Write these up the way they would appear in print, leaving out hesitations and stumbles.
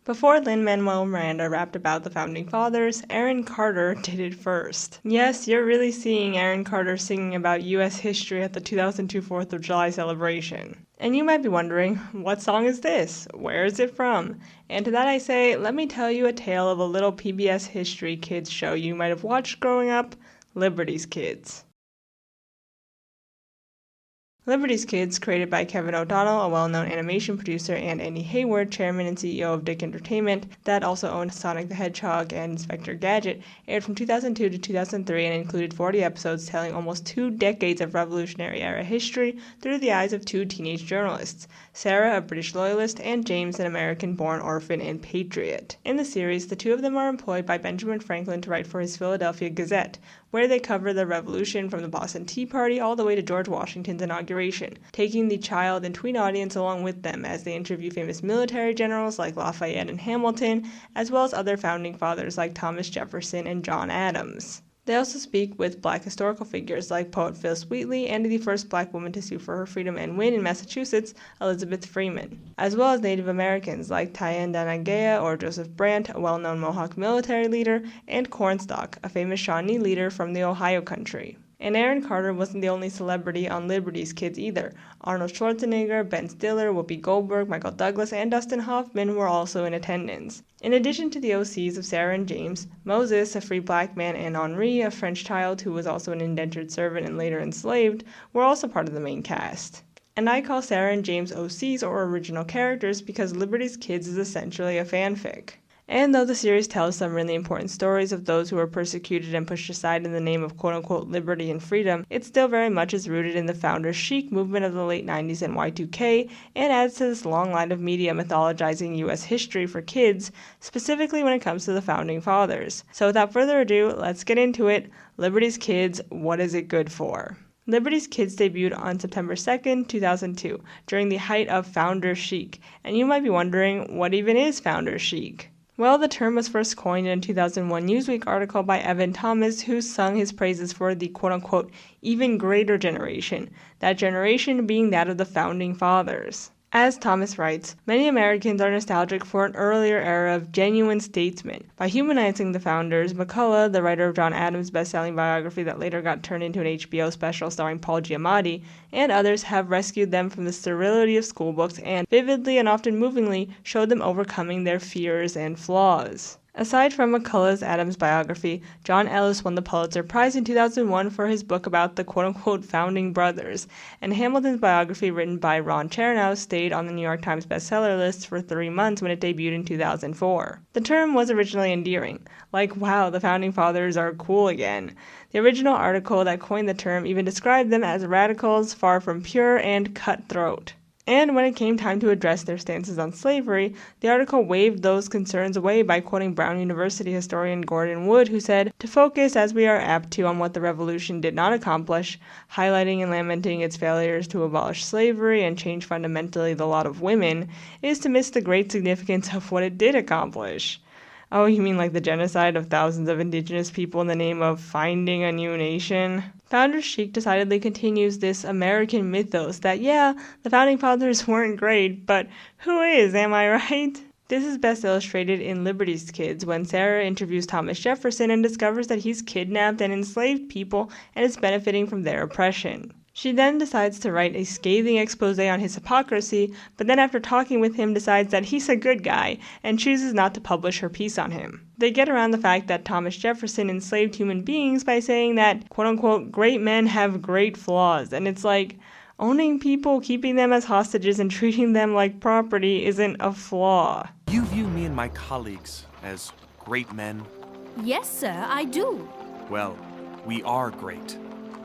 Before Lin Manuel Miranda rapped about the Founding Fathers, Aaron Carter did it first. Yes, you're really seeing Aaron Carter singing about U.S. history at the 2002 4th of July celebration. And you might be wondering, what song is this? Where is it from? And to that I say, let me tell you a tale of a little PBS History Kids show you might have watched growing up, Liberty's Kids. Liberty's Kids, created by Kevin O'Donnell, a well-known animation producer, and Andy Hayward, chairman and CEO of Dick Entertainment, that also owned Sonic the Hedgehog and Inspector Gadget, aired from 2002 to 2003 and included 40 episodes telling almost 2 decades of Revolutionary-era history through the eyes of 2 teenage journalists, Sarah, a British loyalist, and James, an American-born orphan and patriot. In the series, the 2 of them are employed by Benjamin Franklin to write for his Philadelphia Gazette, where they cover the Revolution from the Boston Tea Party all the way to George Washington's inauguration, taking the child and tween audience along with them as they interview famous military generals like Lafayette and Hamilton, as well as other founding fathers like Thomas Jefferson and John Adams. They also speak with Black historical figures like poet Phyllis Wheatley and the first Black woman to sue for her freedom and win in Massachusetts, Elizabeth Freeman, as well as Native Americans like Thayendanegea or Joseph Brant, a well-known Mohawk military leader, and Cornstalk, a famous Shawnee leader from the Ohio country. And Aaron Carter wasn't the only celebrity on Liberty's Kids either. Arnold Schwarzenegger, Ben Stiller, Whoopi Goldberg, Michael Douglas, and Dustin Hoffman were also in attendance. In addition to the OCs of Sarah and James, Moses, a free black man, and Henri, a French child who was also an indentured servant and later enslaved, were also part of the main cast. And I call Sarah and James OCs or original characters because Liberty's Kids is essentially a fanfic. And though the series tells some really important stories of those who were persecuted and pushed aside in the name of quote-unquote liberty and freedom, it still very much is rooted in the Founders Chic movement of the late 90s and Y2K, and adds to this long line of media mythologizing U.S. history for kids, specifically when it comes to the Founding Fathers. So without further ado, let's get into it. Liberty's Kids, what is it good for? Liberty's Kids debuted on September 2nd, 2002, during the height of Founders Chic. And you might be wondering, what even is Founders Chic? Well, the term was first coined in a 2001 Newsweek article by Evan Thomas, who sung his praises for the quote-unquote even greater generation, that generation being that of the Founding Fathers. As Thomas writes, many Americans are nostalgic for an earlier era of genuine statesmen. By humanizing the founders, McCullough, the writer of John Adams' best-selling biography that later got turned into an HBO special starring Paul Giamatti, and others have rescued them from the sterility of schoolbooks and, vividly and often movingly, showed them overcoming their fears and flaws. Aside from McCullough's Adams biography, John Ellis won the Pulitzer Prize in 2001 for his book about the quote-unquote Founding Brothers, and Hamilton's biography written by Ron Chernow stayed on the New York Times bestseller list for 3 months when it debuted in 2004. The term was originally endearing, like, wow, the Founding Fathers are cool again. The original article that coined the term even described them as radicals far from pure and cutthroat. And when it came time to address their stances on slavery, the article waved those concerns away by quoting Brown University historian Gordon Wood, who said, "To focus, as we are apt to, on what the Revolution did not accomplish, highlighting and lamenting its failures to abolish slavery and change fundamentally the lot of women, is to miss the great significance of what it did accomplish." Oh, you mean like the genocide of thousands of indigenous people in the name of finding a new nation? Founders Chic decidedly continues this American mythos that, yeah, the Founding Fathers weren't great, but who is, am I right? This is best illustrated in Liberty's Kids when Sarah interviews Thomas Jefferson and discovers that he's kidnapped and enslaved people and is benefiting from their oppression. She then decides to write a scathing expose on his hypocrisy, but then after talking with him decides that he's a good guy and chooses not to publish her piece on him. They get around the fact that Thomas Jefferson enslaved human beings by saying that, quote-unquote, great men have great flaws, and it's like, owning people, keeping them as hostages, and treating them like property isn't a flaw. You view me and my colleagues as great men? Yes, sir, I do. Well, we are great.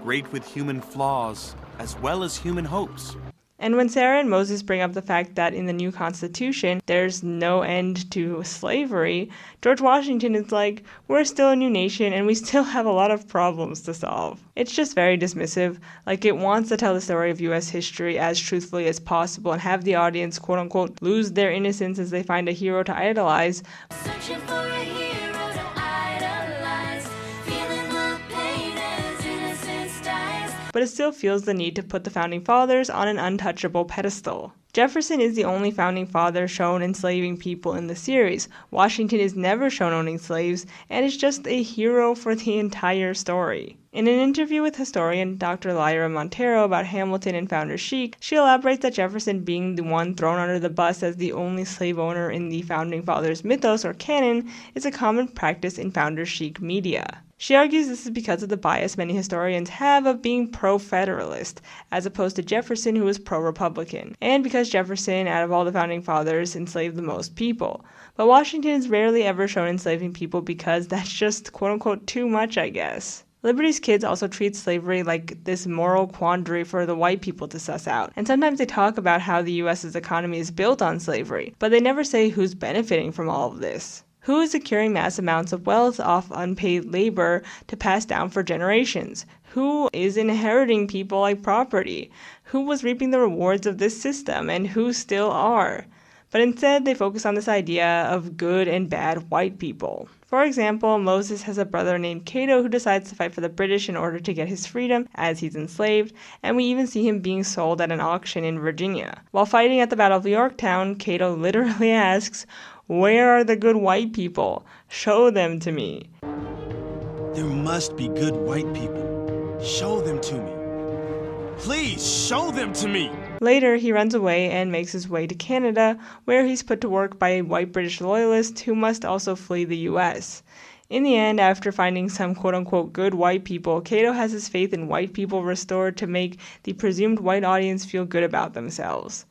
Great with human flaws, as well as human hopes. And when Sarah and Moses bring up the fact that in the new Constitution, there's no end to slavery, George Washington is like, we're still a new nation and we still have a lot of problems to solve. It's just very dismissive, like it wants to tell the story of U.S. history as truthfully as possible and have the audience, quote-unquote, lose their innocence as they find a hero to idolize. Searching for a hero to idolize, feeling the pain as innocence dies. But it still feels the need to put the Founding Fathers on an untouchable pedestal. Jefferson is the only founding father shown enslaving people in the series. Washington is never shown owning slaves, and is just a hero for the entire story. In an interview with historian Dr. Lyra Montero about Hamilton and Founders Chic, she elaborates that Jefferson being the one thrown under the bus as the only slave owner in the Founding Fathers mythos or canon is a common practice in Founders Chic media. She argues this is because of the bias many historians have of being pro-federalist, as opposed to Jefferson, who was pro-Republican, and because Jefferson, out of all the Founding Fathers, enslaved the most people. But Washington is rarely ever shown enslaving people because that's just quote-unquote too much, I guess. Liberty's Kids also treats slavery like this moral quandary for the white people to suss out, and sometimes they talk about how the U.S.'s economy is built on slavery, but they never say who's benefiting from all of this. Who is securing mass amounts of wealth off unpaid labor to pass down for generations? Who is inheriting people like property? Who was reaping the rewards of this system, and who still are? But instead, they focus on this idea of good and bad white people. For example, Moses has a brother named Cato who decides to fight for the British in order to get his freedom as he's enslaved, and we even see him being sold at an auction in Virginia. While fighting at the Battle of Yorktown, Cato literally asks, "Where are the good white people? Show them to me." There must be good white people. Show them to me. Please, show them to me. Later, he runs away and makes his way to Canada, where he's put to work by a white British loyalist who must also flee the U.S. In the end, after finding some quote-unquote good white people, Cato has his faith in white people restored to make the presumed white audience feel good about themselves.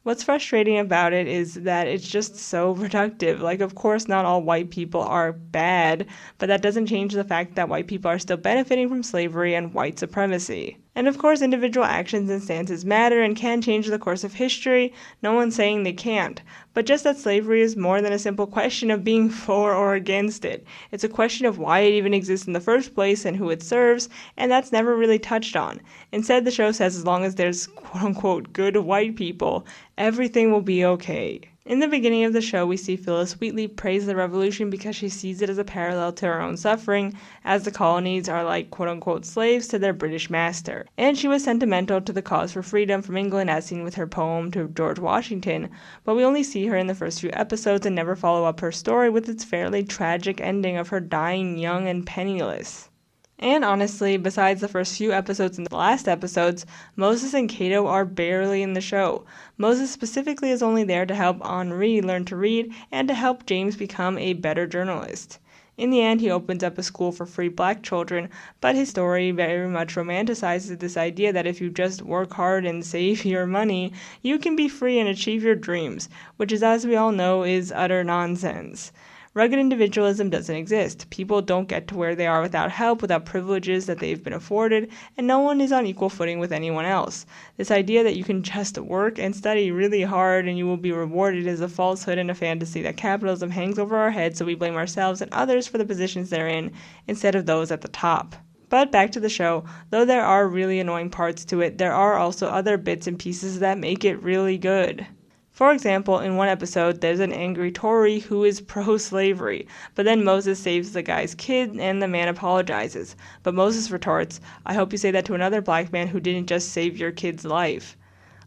What's frustrating about it is that it's just so reductive. Like, of course, not all white people are bad, but that doesn't change the fact that white people are still benefiting from slavery and white supremacy. And of course, individual actions and stances matter and can change the course of history. No one's saying they can't. But just that slavery is more than a simple question of being for or against it. It's a question of why it even exists in the first place and who it serves, and that's never really touched on. Instead, the show says as long as there's quote-unquote good white people, everything will be okay. In the beginning of the show, we see Phyllis Wheatley praise the revolution because she sees it as a parallel to her own suffering, as the colonies are like quote-unquote slaves to their British master. And she was sentimental to the cause for freedom from England as seen with her poem to George Washington, but we only see her in the first few episodes and never follow up her story with its fairly tragic ending of her dying young and penniless. And honestly, besides the first few episodes and the last episodes, Moses and Cato are barely in the show. Moses specifically is only there to help Henri learn to read and to help James become a better journalist. In the end, he opens up a school for free black children, but his story very much romanticizes this idea that if you just work hard and save your money, you can be free and achieve your dreams, which is, as we all know, is utter nonsense. Rugged individualism doesn't exist. People don't get to where they are without help, without privileges that they've been afforded, and no one is on equal footing with anyone else. This idea that you can just work and study really hard and you will be rewarded is a falsehood and a fantasy that capitalism hangs over our heads, so we blame ourselves and others for the positions they're in instead of those at the top. But back to the show, though there are really annoying parts to it, there are also other bits and pieces that make it really good. For example, in one episode, there's an angry Tory who is pro-slavery, but then Moses saves the guy's kid and the man apologizes. But Moses retorts, "I hope you say that to another black man who didn't just save your kid's life."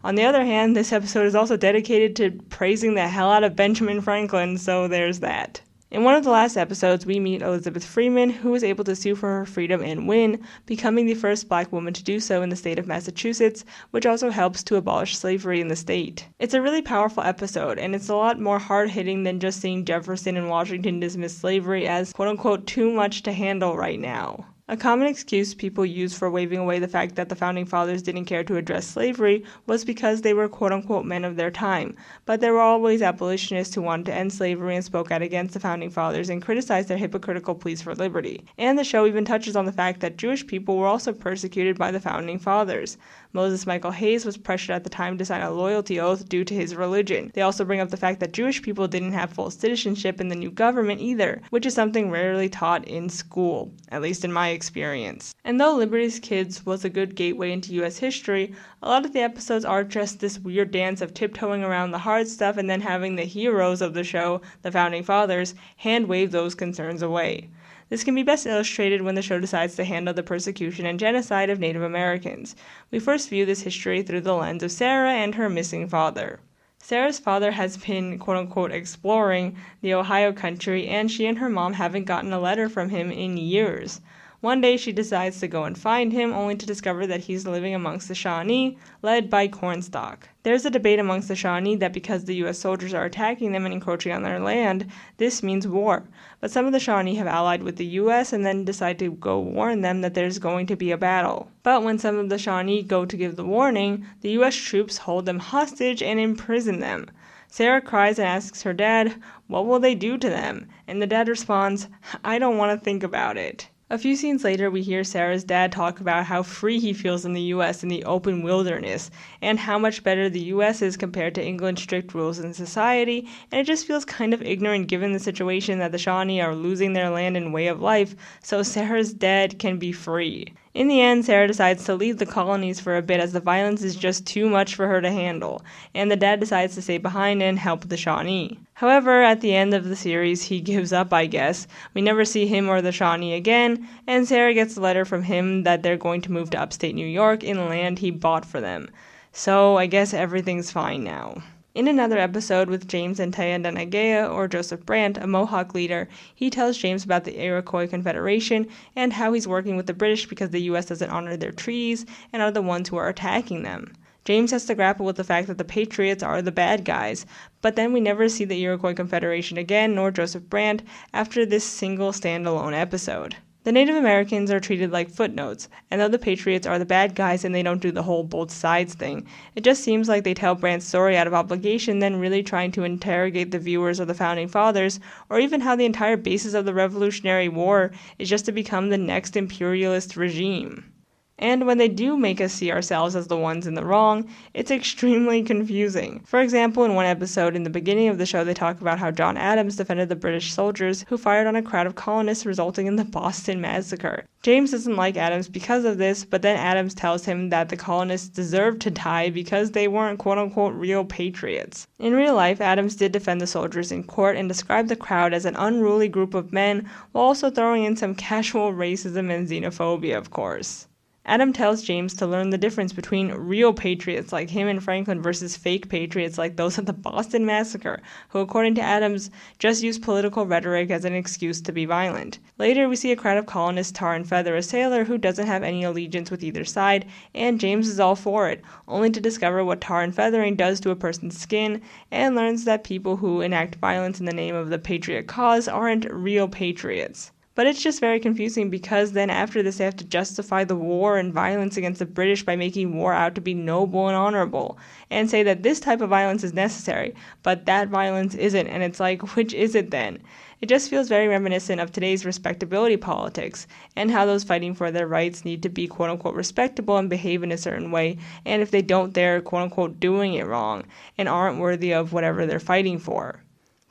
On the other hand, this episode is also dedicated to praising the hell out of Benjamin Franklin, so there's that. In one of the last episodes, we meet Elizabeth Freeman, who was able to sue for her freedom and win, becoming the first black woman to do so in the state of Massachusetts, which also helps to abolish slavery in the state. It's a really powerful episode, and it's a lot more hard-hitting than just seeing Jefferson and Washington dismiss slavery as quote-unquote too much to handle right now. A common excuse people use for waving away the fact that the Founding Fathers didn't care to address slavery was because they were quote-unquote men of their time, but there were always abolitionists who wanted to end slavery and spoke out against the Founding Fathers and criticized their hypocritical pleas for liberty. And the show even touches on the fact that Jewish people were also persecuted by the Founding Fathers. Moses Michael Hayes was pressured at the time to sign a loyalty oath due to his religion. They also bring up the fact that Jewish people didn't have full citizenship in the new government either, which is something rarely taught in school, at least in my experience. And though Liberty's Kids was a good gateway into U.S. history, a lot of the episodes are just this weird dance of tiptoeing around the hard stuff and then having the heroes of the show, the Founding Fathers, hand-wave those concerns away. This can be best illustrated when the show decides to handle the persecution and genocide of Native Americans. We first view this history through the lens of Sarah and her missing father. Sarah's father has been, quote-unquote, exploring the Ohio country, and she and her mom haven't gotten a letter from him in years. One day she decides to go and find him, only to discover that he's living amongst the Shawnee, led by Cornstalk. There's a debate amongst the Shawnee that because the U.S. soldiers are attacking them and encroaching on their land, this means war. But some of the Shawnee have allied with the U.S. and then decide to go warn them that there's going to be a battle. But when some of the Shawnee go to give the warning, the U.S. troops hold them hostage and imprison them. Sarah cries and asks her dad, what will they do to them? And the dad responds, I don't want to think about it. A few scenes later, we hear Sarah's dad talk about how free he feels in the U.S. in the open wilderness, and how much better the U.S. is compared to England's strict rules in society, and it just feels kind of ignorant given the situation that the Shawnee are losing their land and way of life, so Sarah's dad can be free. In the end, Sarah decides to leave the colonies for a bit as the violence is just too much for her to handle, and the dad decides to stay behind and help the Shawnee. However, at the end of the series, he gives up, I guess. We never see him or the Shawnee again, and Sarah gets a letter from him that they're going to move to upstate New York in land he bought for them. So I guess everything's fine now. In another episode with James and Taya or Joseph Brant, a Mohawk leader, he tells James about the Iroquois Confederation and how he's working with the British because the U.S. doesn't honor their treaties and are the ones who are attacking them. James has to grapple with the fact that the Patriots are the bad guys, but then we never see the Iroquois Confederation again, nor Joseph Brant, after this single standalone episode. The Native Americans are treated like footnotes, and though the Patriots are the bad guys and they don't do the whole both sides thing, it just seems like they tell Brant's story out of obligation than really trying to interrogate the viewers of the Founding Fathers, or even how the entire basis of the Revolutionary War is just to become the next imperialist regime. And when they do make us see ourselves as the ones in the wrong, it's extremely confusing. For example, in one episode in the beginning of the show, they talk about how John Adams defended the British soldiers who fired on a crowd of colonists, resulting in the Boston Massacre. James doesn't like Adams because of this, but then Adams tells him that the colonists deserved to die because they weren't quote-unquote real patriots. In real life, Adams did defend the soldiers in court and described the crowd as an unruly group of men, while also throwing in some casual racism and xenophobia, of course. Adam tells James to learn the difference between real patriots like him and Franklin versus fake patriots like those at the Boston Massacre, who according to Adams just use political rhetoric as an excuse to be violent. Later we see a crowd of colonists tar and feather a sailor who doesn't have any allegiance with either side, and James is all for it, only to discover what tar and feathering does to a person's skin, and learns that people who enact violence in the name of the patriot cause aren't real patriots. But it's just very confusing because then after this they have to justify the war and violence against the British by making war out to be noble and honorable, and say that this type of violence is necessary, but that violence isn't, and it's like, which is it then? It just feels very reminiscent of today's respectability politics, and how those fighting for their rights need to be quote-unquote respectable and behave in a certain way, and if they don't, they're quote-unquote doing it wrong, and aren't worthy of whatever they're fighting for.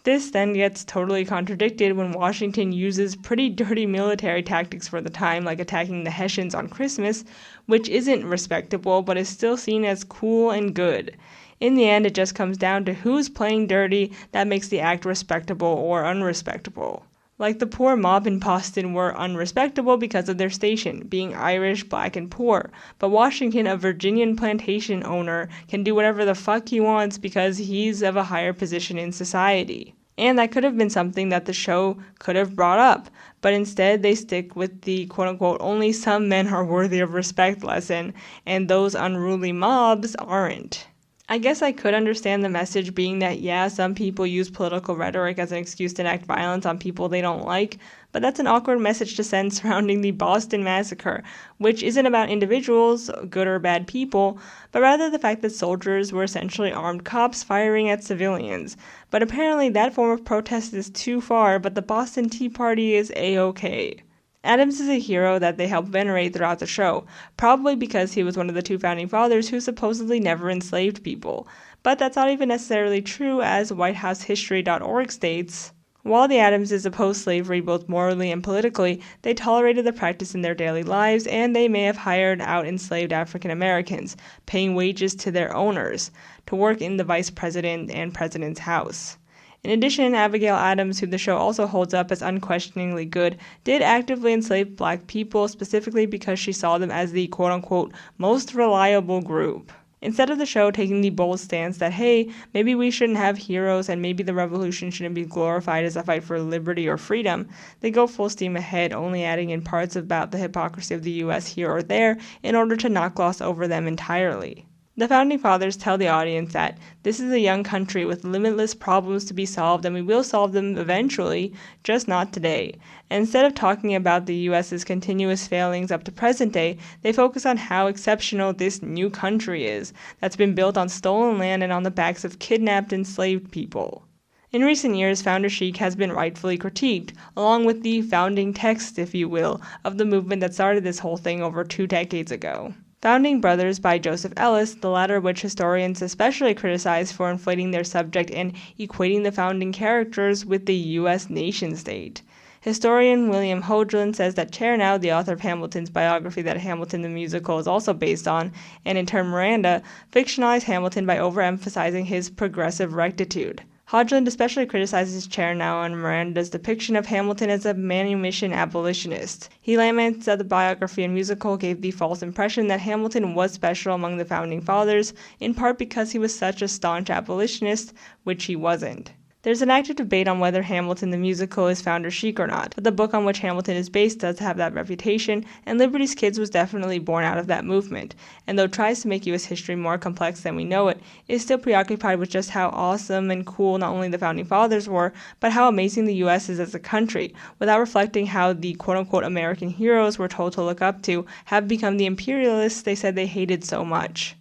This then gets totally contradicted when Washington uses pretty dirty military tactics for the time, like attacking the Hessians on Christmas, which isn't respectable but is still seen as cool and good. In the end, it just comes down to who's playing dirty that makes the act respectable or unrespectable. Like the poor mob in Boston were unrespectable because of their station, being Irish, black, and poor. But Washington, a Virginian plantation owner, can do whatever the fuck he wants because he's of a higher position in society. And that could have been something that the show could have brought up, but instead they stick with the quote-unquote only some men are worthy of respect lesson, and those unruly mobs aren't. I guess I could understand the message being that, yeah, some people use political rhetoric as an excuse to enact violence on people they don't like, but that's an awkward message to send surrounding the Boston Massacre, which isn't about individuals, good or bad people, but rather the fact that soldiers were essentially armed cops firing at civilians. But apparently that form of protest is too far, but the Boston Tea Party is A-okay. Adams is a hero that they help venerate throughout the show, probably because he was one of the two founding fathers who supposedly never enslaved people. But that's not even necessarily true, as WhiteHouseHistory.org states, while the Adamses opposed slavery both morally and politically, they tolerated the practice in their daily lives, and they may have hired out enslaved African Americans, paying wages to their owners, to work in the vice president and president's house. In addition, Abigail Adams, who the show also holds up as unquestioningly good, did actively enslave black people, specifically because she saw them as the quote-unquote most reliable group. Instead of the show taking the bold stance that, hey, maybe we shouldn't have heroes and maybe the revolution shouldn't be glorified as a fight for liberty or freedom, they go full steam ahead, only adding in parts about the hypocrisy of the US here or there in order to not gloss over them entirely. The Founding Fathers tell the audience that this is a young country with limitless problems to be solved and we will solve them eventually, just not today. And instead of talking about the US's continuous failings up to present day, they focus on how exceptional this new country is that's been built on stolen land and on the backs of kidnapped, enslaved people. In recent years, Founders Chic has been rightfully critiqued, along with the founding text, if you will, of the movement that started this whole thing over 2 decades ago. Founding Brothers by Joseph Ellis, the latter which historians especially criticize for inflating their subject and equating the founding characters with the U.S. nation-state. Historian William Hoagland says that Chernow, the author of Hamilton's biography that Hamilton the musical is also based on, and in turn Miranda, fictionalized Hamilton by overemphasizing his progressive rectitude. Hoagland especially criticizes Chernow and Miranda's depiction of Hamilton as a manumission abolitionist. He laments that the biography and musical gave the false impression that Hamilton was special among the Founding Fathers, in part because he was such a staunch abolitionist, which he wasn't. There's an active debate on whether Hamilton the musical is Founders Chic or not, but the book on which Hamilton is based does have that reputation, and Liberty's Kids was definitely born out of that movement, and though it tries to make U.S. history more complex than we know it, is still preoccupied with just how awesome and cool not only the Founding Fathers were, but how amazing the U.S. is as a country, without reflecting how the quote-unquote American heroes we're told to look up to have become the imperialists they said they hated so much.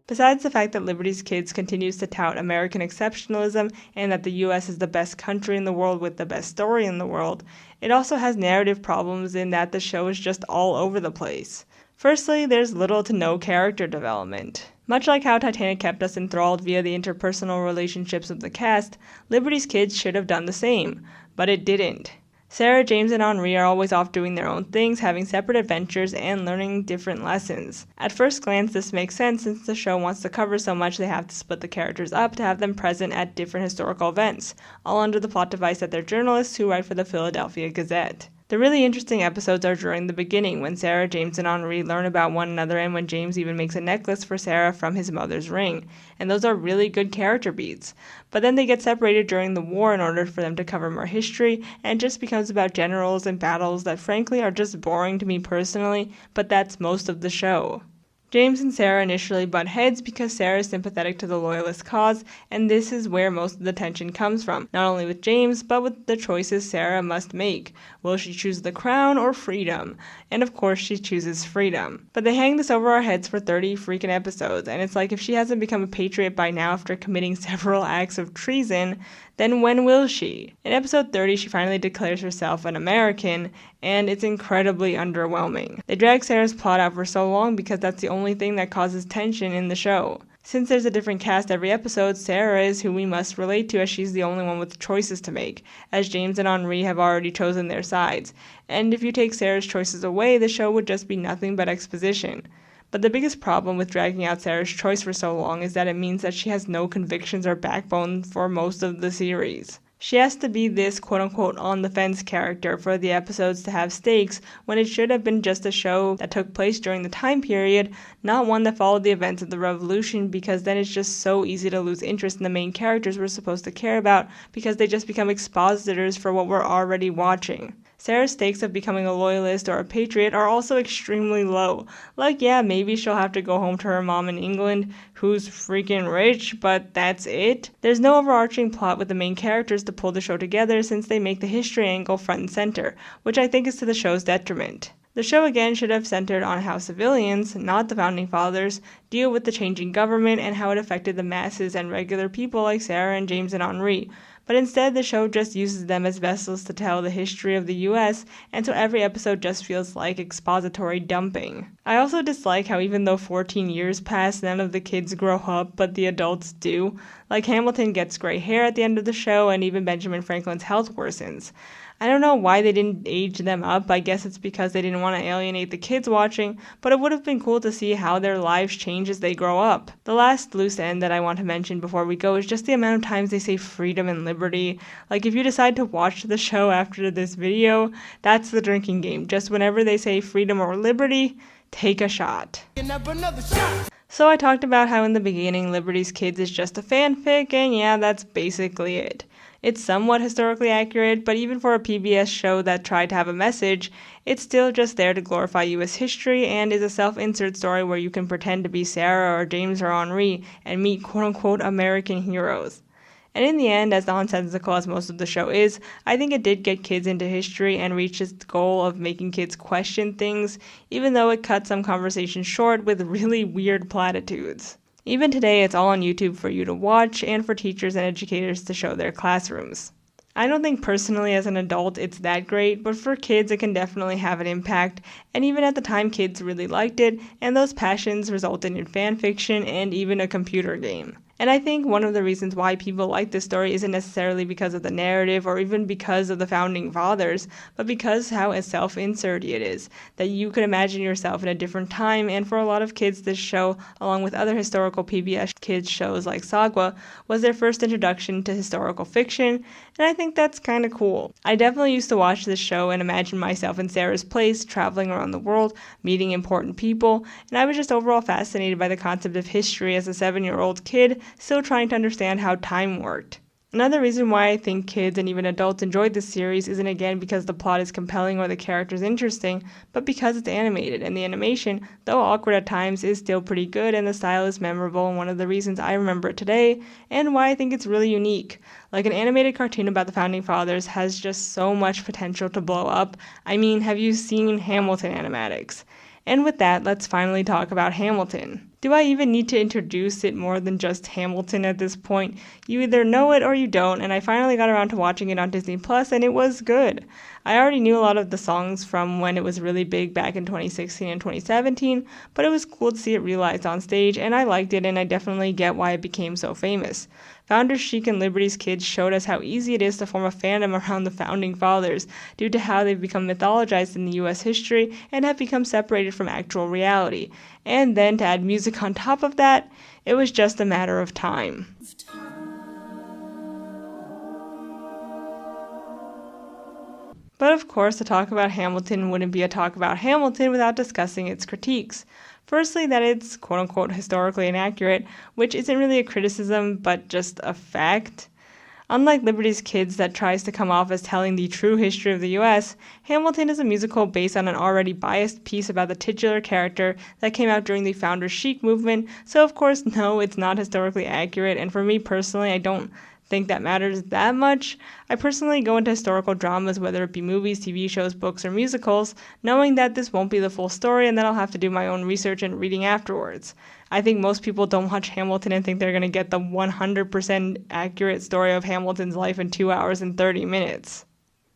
Besides the fact that Liberty's Kids continues to tout American exceptionalism and that the US is the best country in the world with the best story in the world, it also has narrative problems in that the show is just all over the place. Firstly, there's little to no character development. Much like how Titanic kept us enthralled via the interpersonal relationships of the cast, Liberty's Kids should have done the same, but it didn't. Sarah, James, and Henri are always off doing their own things, having separate adventures, and learning different lessons. At first glance, this makes sense since the show wants to cover so much they have to split the characters up to have them present at different historical events, all under the plot device that they're journalists who write for the Philadelphia Gazette. The really interesting episodes are during the beginning, when Sarah, James, and Henri learn about one another and when James even makes a necklace for Sarah from his mother's ring, and those are really good character beats. But then they get separated during the war in order for them to cover more history, and it just becomes about generals and battles that frankly are just boring to me personally, but that's most of the show. James and Sarah initially butt heads because Sarah is sympathetic to the Loyalist cause, and this is where most of the tension comes from, not only with James, but with the choices Sarah must make. Will she choose the crown or freedom? And of course she chooses freedom. But they hang this over our heads for 30 freaking episodes, and it's like if she hasn't become a patriot by now after committing several acts of treason, then when will she? In episode 30, she finally declares herself an American, and it's incredibly underwhelming. They drag Sarah's plot out for so long because that's the only thing that causes tension in the show. Since there's a different cast every episode, Sarah is who we must relate to as she's the only one with choices to make, as James and Henri have already chosen their sides. And if you take Sarah's choices away, the show would just be nothing but exposition. But the biggest problem with dragging out Sarah's choice for so long is that it means that she has no convictions or backbone for most of the series. She has to be this quote-unquote on-the-fence character for the episodes to have stakes, when it should have been just a show that took place during the time period, not one that followed the events of the Revolution, because then it's just so easy to lose interest in the main characters we're supposed to care about because they just become expositors for what we're already watching. Sarah's stakes of becoming a loyalist or a patriot are also extremely low. Like, yeah, maybe she'll have to go home to her mom in England, who's freaking rich, but that's it. There's no overarching plot with the main characters to pull the show together since they make the history angle front and center, which I think is to the show's detriment. The show again should have centered on how civilians, not the Founding Fathers, deal with the changing government and how it affected the masses and regular people like Sarah and James and Henri. But instead, the show just uses them as vessels to tell the history of the US, and so every episode just feels like expository dumping. I also dislike how even though 14 years pass, none of the kids grow up, but the adults do. Like Hamilton gets gray hair at the end of the show, and even Benjamin Franklin's health worsens. I don't know why they didn't age them up. I guess it's because they didn't want to alienate the kids watching, but it would have been cool to see how their lives change as they grow up. The last loose end that I want to mention before we go is just the amount of times they say freedom and liberty. Like, if you decide to watch the show after this video, that's the drinking game. Just whenever they say freedom or liberty, take a shot. So I talked about how in the beginning Liberty's Kids is just a fanfic, and yeah, that's basically it. It's somewhat historically accurate, but even for a PBS show that tried to have a message, it's still just there to glorify US history and is a self-insert story where you can pretend to be Sarah or James or Henri and meet quote-unquote American heroes. And in the end, as nonsensical as most of the show is, I think it did get kids into history and reached its goal of making kids question things, even though it cut some conversations short with really weird platitudes. Even today, it's all on YouTube for you to watch and for teachers and educators to show their classrooms. I don't think personally as an adult it's that great, but for kids it can definitely have an impact, and even at the time kids really liked it, and those passions resulted in fan fiction and even a computer game. And I think one of the reasons why people like this story isn't necessarily because of the narrative or even because of the founding fathers, but because how self-inserty it is, that you could imagine yourself in a different time, and for a lot of kids this show, along with other historical PBS Kids shows like Sagwa, was their first introduction to historical fiction, and I think that's kind of cool. I definitely used to watch this show and imagine myself in Sarah's place, traveling around the world, meeting important people, and I was just overall fascinated by the concept of history as a 7-year-old kid, still trying to understand how time worked. Another reason why I think kids and even adults enjoyed this series isn't again because the plot is compelling or the characters interesting, but because it's animated, and the animation, though awkward at times, is still pretty good and the style is memorable, and one of the reasons I remember it today, and why I think it's really unique. Like, an animated cartoon about the Founding Fathers has just so much potential to blow up. I mean, have you seen Hamilton animatics? And with that, let's finally talk about Hamilton. Do I even need to introduce it more than just Hamilton at this point? You either know it or you don't, and I finally got around to watching it on Disney Plus, and it was good. I already knew a lot of the songs from when it was really big back in 2016 and 2017, but it was cool to see it realized on stage, and I liked it, and I definitely get why it became so famous. Founders Chic and Liberty's Kids showed us how easy it is to form a fandom around the Founding Fathers due to how they've become mythologized in the US history and have become separated from actual reality. And then to add music on top of that, it was just a matter of time. But of course, a talk about Hamilton wouldn't be a talk about Hamilton without discussing its critiques. Firstly, that it's quote-unquote historically inaccurate, which isn't really a criticism, but just a fact. Unlike Liberty's Kids that tries to come off as telling the true history of the US, Hamilton is a musical based on an already biased piece about the titular character that came out during the Founders Chic movement, so of course, no, it's not historically accurate, and for me personally, I don't think that matters that much. I personally go into historical dramas, whether it be movies, TV shows, books, or musicals, knowing that this won't be the full story and that I'll have to do my own research and reading afterwards. I think most people don't watch Hamilton and think they're going to get the 100% accurate story of Hamilton's life in 2 hours and 30 minutes.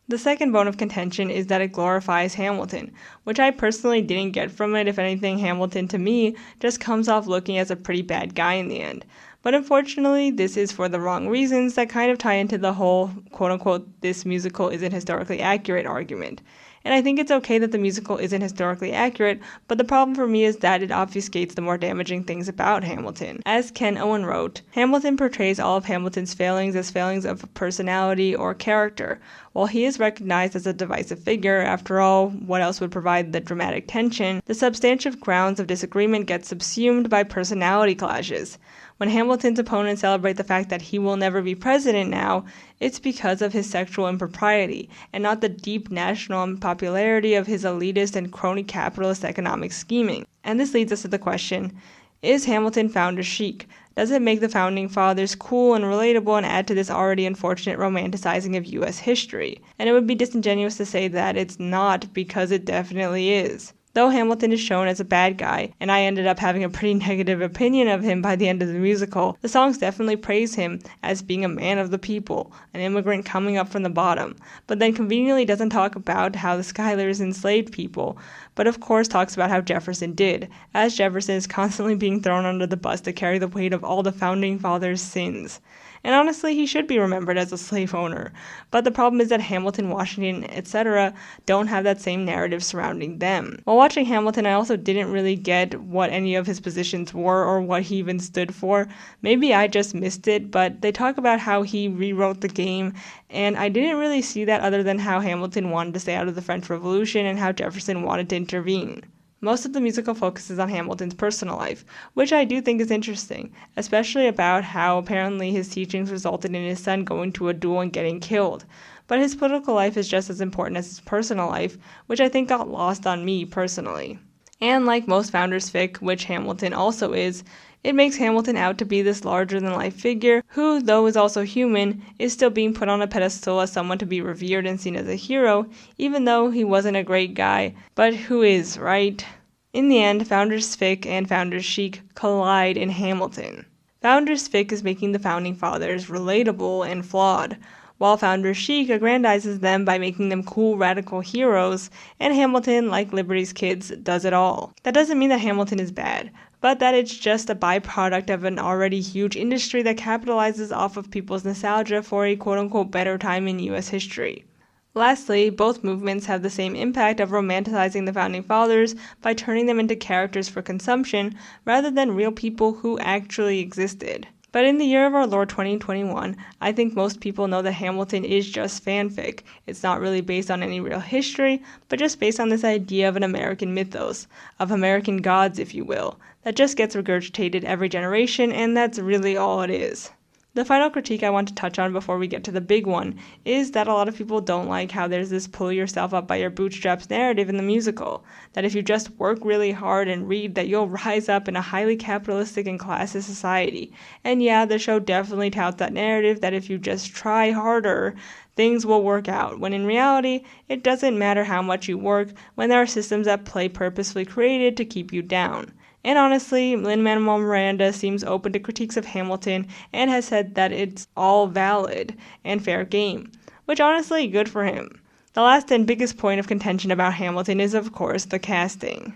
The second bone of contention is that it glorifies Hamilton, which I personally didn't get from it. If anything, Hamilton to me just comes off looking as a pretty bad guy in the end. But unfortunately, this is for the wrong reasons that kind of tie into the whole quote-unquote this musical isn't historically accurate argument. And I think it's okay that the musical isn't historically accurate, but the problem for me is that it obfuscates the more damaging things about Hamilton. As Ken Owen wrote, Hamilton portrays all of Hamilton's failings as failings of personality or character. While he is recognized as a divisive figure, after all, what else would provide the dramatic tension, the substantive grounds of disagreement get subsumed by personality clashes. When Hamilton's opponents celebrate the fact that he will never be president now, it's because of his sexual impropriety, and not the deep national unpopularity of his elitist and crony capitalist economic scheming. And this leads us to the question, is Hamilton Founders Chic? Does it make the Founding Fathers cool and relatable and add to this already unfortunate romanticizing of US history? And it would be disingenuous to say that it's not, because it definitely is. Though Hamilton is shown as a bad guy, and I ended up having a pretty negative opinion of him by the end of the musical, the songs definitely praise him as being a man of the people, an immigrant coming up from the bottom, but then conveniently doesn't talk about how the Schuyler's enslaved people, but of course talks about how Jefferson did, as Jefferson is constantly being thrown under the bus to carry the weight of all the Founding Fathers' sins. And honestly, he should be remembered as a slave owner. But the problem is that Hamilton, Washington, etc. don't have that same narrative surrounding them. While watching Hamilton, I also didn't really get what any of his positions were or what he even stood for. Maybe I just missed it, but they talk about how he rewrote the game, and I didn't really see that other than how Hamilton wanted to stay out of the French Revolution and how Jefferson wanted to intervene. Most of the musical focuses on Hamilton's personal life, which I do think is interesting, especially about how apparently his teachings resulted in his son going to a duel and getting killed. But his political life is just as important as his personal life, which I think got lost on me personally. And like most Founders fic, which Hamilton also is, it makes Hamilton out to be this larger-than-life figure who, though is also human, is still being put on a pedestal as someone to be revered and seen as a hero, even though he wasn't a great guy. But who is, right? In the end, Founders fic and Founders Chic collide in Hamilton. Founders fic is making the Founding Fathers relatable and flawed, while Founders Chic aggrandizes them by making them cool, radical heroes, and Hamilton, like Liberty's Kids, does it all. That doesn't mean that Hamilton is bad, but that it's just a byproduct of an already huge industry that capitalizes off of people's nostalgia for a quote-unquote better time in U.S. history. Lastly, both movements have the same impact of romanticizing the Founding Fathers by turning them into characters for consumption rather than real people who actually existed. But in the year of our Lord 2021, I think most people know that Hamilton is just fanfic. It's not really based on any real history, but just based on this idea of an American mythos, of American gods, if you will, that just gets regurgitated every generation, and that's really all it is. The final critique I want to touch on before we get to the big one is that a lot of people don't like how there's this pull yourself up by your bootstraps narrative in the musical, that if you just work really hard and read that you'll rise up in a highly capitalistic and classist society. And yeah, the show definitely touts that narrative that if you just try harder, things will work out, when in reality, it doesn't matter how much you work when there are systems at play purposefully created to keep you down. And honestly, Lin Manuel Miranda seems open to critiques of Hamilton and has said that it's all valid and fair game, which honestly, good for him. The last and biggest point of contention about Hamilton is, of course, the casting.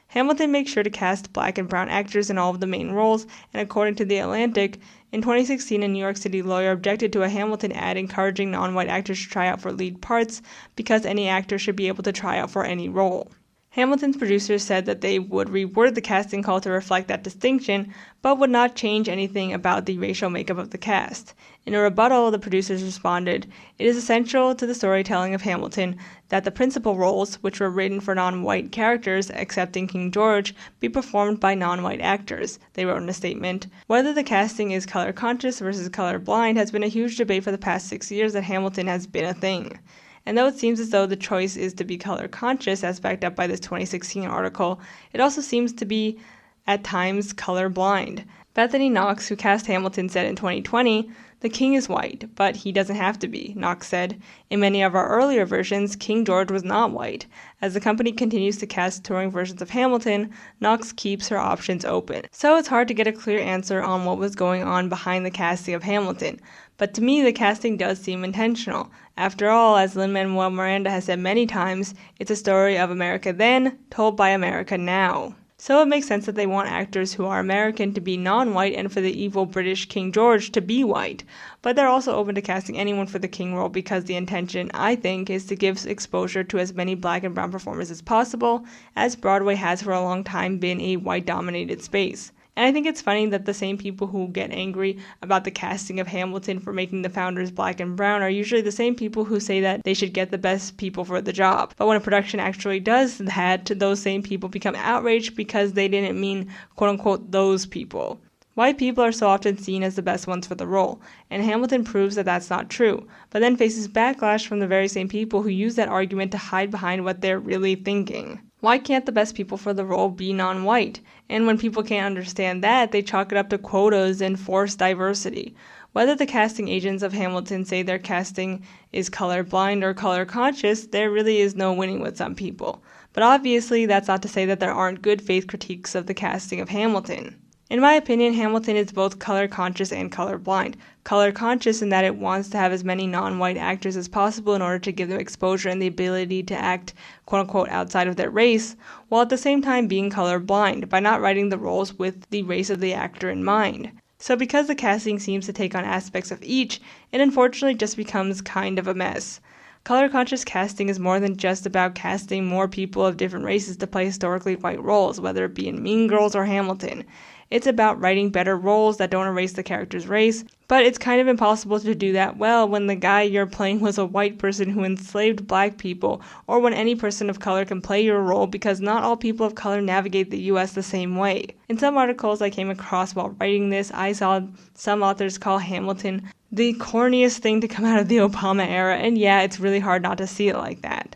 Hamilton makes sure to cast black and brown actors in all of the main roles, and according to The Atlantic, in 2016 a New York City lawyer objected to a Hamilton ad encouraging non-white actors to try out for lead parts because any actor should be able to try out for any role. Hamilton's producers said that they would reword the casting call to reflect that distinction, but would not change anything about the racial makeup of the cast. In a rebuttal, the producers responded, "It is essential to the storytelling of Hamilton that the principal roles, which were written for non-white characters, excepting King George, be performed by non-white actors," they wrote in a statement. Whether the casting is color-conscious versus color-blind has been a huge debate for the past 6 years that Hamilton has been a thing. And though it seems as though the choice is to be color-conscious, as backed up by this 2016 article, it also seems to be, at times, color-blind. Bethany Knox, who cast Hamilton, said in 2020, "The king is white, but he doesn't have to be," Knox said. "In many of our earlier versions, King George was not white. As the company continues to cast touring versions of Hamilton, Knox keeps her options open." So it's hard to get a clear answer on what was going on behind the casting of Hamilton. But to me, the casting does seem intentional. After all, as Lin Manuel Miranda has said many times, it's a story of America then, told by America now. So it makes sense that they want actors who are American to be non-white and for the evil British King George to be white. But they're also open to casting anyone for the king role because the intention, I think, is to give exposure to as many black and brown performers as possible, as Broadway has for a long time been a white-dominated space. And I think it's funny that the same people who get angry about the casting of Hamilton for making the founders black and brown are usually the same people who say that they should get the best people for the job. But when a production actually does that, those same people become outraged because they didn't mean quote-unquote those people. White people are so often seen as the best ones for the role, and Hamilton proves that that's not true, but then faces backlash from the very same people who use that argument to hide behind what they're really thinking. Why can't the best people for the role be non-white? And when people can't understand that, they chalk it up to quotas and forced diversity. Whether the casting agents of Hamilton say their casting is colorblind or color-conscious, there really is no winning with some people. But obviously, that's not to say that there aren't good faith critiques of the casting of Hamilton. In my opinion, Hamilton is both color-conscious and colorblind. Color-conscious in that it wants to have as many non-white actors as possible in order to give them exposure and the ability to act quote-unquote outside of their race, while at the same time being colorblind by not writing the roles with the race of the actor in mind. So because the casting seems to take on aspects of each, it unfortunately just becomes kind of a mess. Color-conscious casting is more than just about casting more people of different races to play historically white roles, whether it be in Mean Girls or Hamilton. It's about writing better roles that don't erase the character's race, but it's kind of impossible to do that well when the guy you're playing was a white person who enslaved black people, or when any person of color can play your role, because not all people of color navigate the US the same way. In some articles I came across while writing this, I saw some authors call Hamilton the corniest thing to come out of the Obama era, and yeah, it's really hard not to see it like that.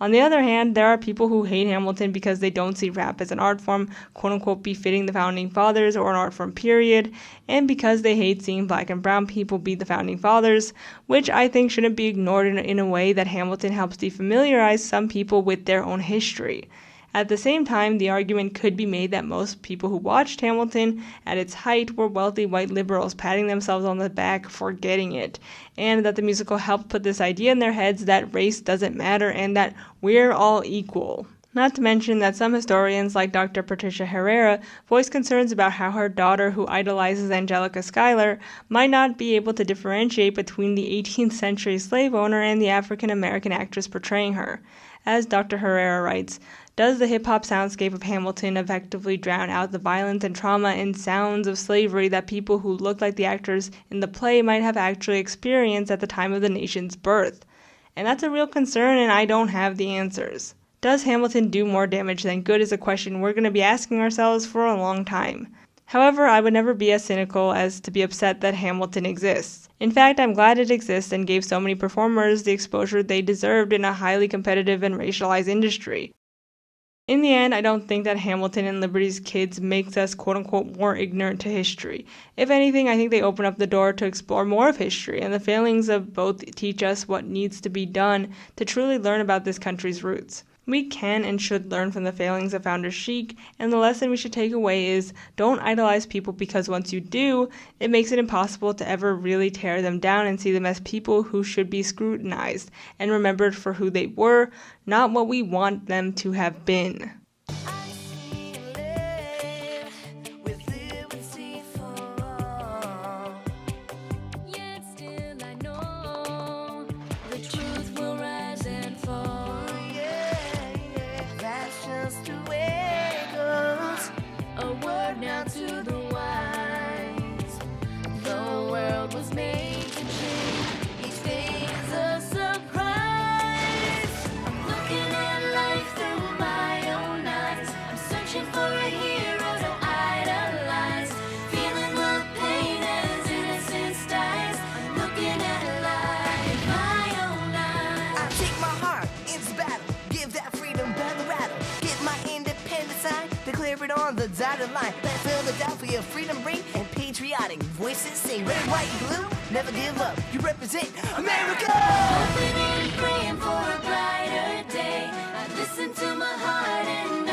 On the other hand, there are people who hate Hamilton because they don't see rap as an art form, quote-unquote, befitting the Founding Fathers or an art form period, and because they hate seeing black and brown people be the Founding Fathers, which I think shouldn't be ignored in a way that Hamilton helps defamiliarize some people with their own history. At the same time, the argument could be made that most people who watched Hamilton at its height were wealthy white liberals patting themselves on the back for getting it, and that the musical helped put this idea in their heads that race doesn't matter and that we're all equal. Not to mention that some historians, like Dr. Patricia Herrera, voice concerns about how her daughter, who idolizes Angelica Schuyler, might not be able to differentiate between the 18th century slave owner and the African American actress portraying her. As Dr. Herrera writes, does the hip-hop soundscape of Hamilton effectively drown out the violence and trauma and sounds of slavery that people who look like the actors in the play might have actually experienced at the time of the nation's birth? And that's a real concern, and I don't have the answers. Does Hamilton do more damage than good is a question we're going to be asking ourselves for a long time. However, I would never be as cynical as to be upset that Hamilton exists. In fact, I'm glad it exists and gave so many performers the exposure they deserved in a highly competitive and racialized industry. In the end, I don't think that Hamilton and Liberty's Kids makes us quote-unquote more ignorant to history. If anything, I think they open up the door to explore more of history, and the failings of both teach us what needs to be done to truly learn about this country's roots. We can and should learn from the failings of Founders Chic, and the lesson we should take away is don't idolize people, because once you do, it makes it impossible to ever really tear them down and see them as people who should be scrutinized and remembered for who they were, not what we want them to have been. On the dotted line, let Philadelphia freedom ring and patriotic voices sing. Red, white, blue, never give up. You represent America. Hoping and praying for a brighter day. I listen to my heart and